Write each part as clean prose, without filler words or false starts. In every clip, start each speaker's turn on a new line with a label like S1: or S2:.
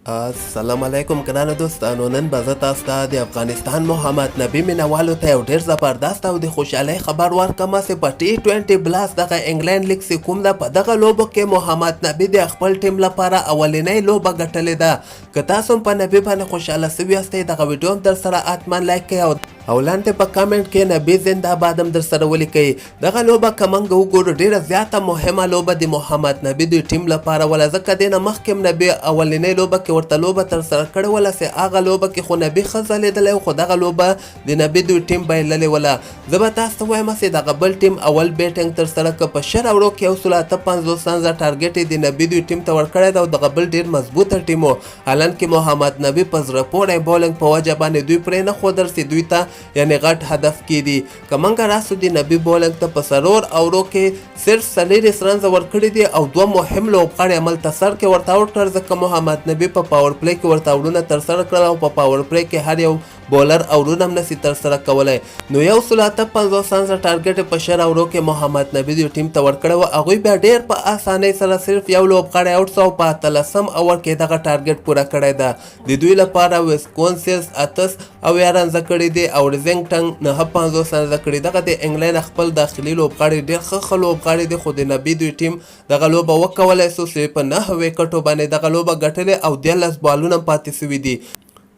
S1: السلام علیکم ګرانو دوستانو، نن به زه تاسو ته د افغانستان محمد نبي مینوالو ته یو ډېر زبردست او د خوشحالۍ خبر ورکړم چې په T20 بلاس دغه انګلند لیګ چې کوم ده په دغه لوبو کې محمد نبي د خپل ټیم لپاره اولنۍ لوبه ګټلې ده. که تاسو هم په نبي باندې خوشحاله سوي یاستئ دغه ویډیو هم در سره حتما لایک کړئ او لاندې په کامنټ کې نبي زنده باد هم در سره ولیکئ. دغه لوبه که موږ وګورو ډېره زیاته مهمه لوبه د محمد نبي د ټیم لپاره وله، ځکه دې نه مخکې هم نبي اولنۍ لوبه کې ورته لوبه تر سره کړې وله چې هغه لوبه کې خو نبي ښه ځلېدلی و، خو دغه لوبه د نبي دوی ټیم بایللې وله. زه به تاسو ته وایم چې دغه بل ټیم اول بیټنګ تر سره که په 100 اوورو کې 158 رنزه ټارګټ یې د نبي دوی ټیم ته ورکړی ده او دغه بل ډېر مضبوطه ټیم و. حالانکې محمد نبي په زړه پوری بولنګ په وجه باندې دوی پرې نه ښودل چې دوی ته یعنې غټ هدف کېدي. که موږ راسو د نبي بولنګ ته په 100 اوورو کې صرف 40 رنزه ورکړي دي او 2 مهم لوبغاړي هملته سر کې ورته آوټ کړل، ځکه محمد نبي په پاور پلی کې ورته اورونه تر سره کړل او په پاور پلی کې هر یو بولر اورونه هم نسي تر سره کولی. نو 158 رنزه ټارګټ په 100 اوورو کې محمد نبي د ټیم ته ورکړی و. هغوی بیا ډېر په اسانۍ سره صرف یو لوبغاړی آوټ سو او په 18 اوور کې دغه ټارګټ پوره کړی ده. د دوی لپاره ویسکونسیز 78 رنزه کړي دي او ریزنګټن 59 رنزه کړي. دغه د انګلند خپل داخلي لوبغاړي ډېر ښه لوبغاړي دي، خو د نبي دوی ټیم دغه لوبه وکولی سو چې په 9 ویکټو باندې دغه لوبه ګټلې او 13 بالونه پاتې سوي دي.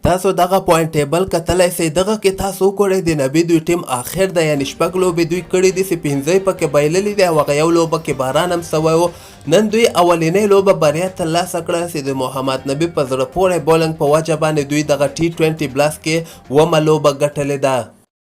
S1: تاسو دغه پوینټ ټیبل کتلی سئ، دغه کې تاسو وګورئ د نبي دوی ټیم آخر ده، یعنې 6 لوبې دوی کړي دي چې 5 یې پکې بایللي دي او هغه یو لوبه کې باران هم سوی و. نن دوی اولنۍ لوبه بریا ترلاسه کړه چې د محمد نبي په زړه پورې بولنګ په وجه باندې دوی دغه T20 بلاس کې 2مه لوبه ګټلې ده.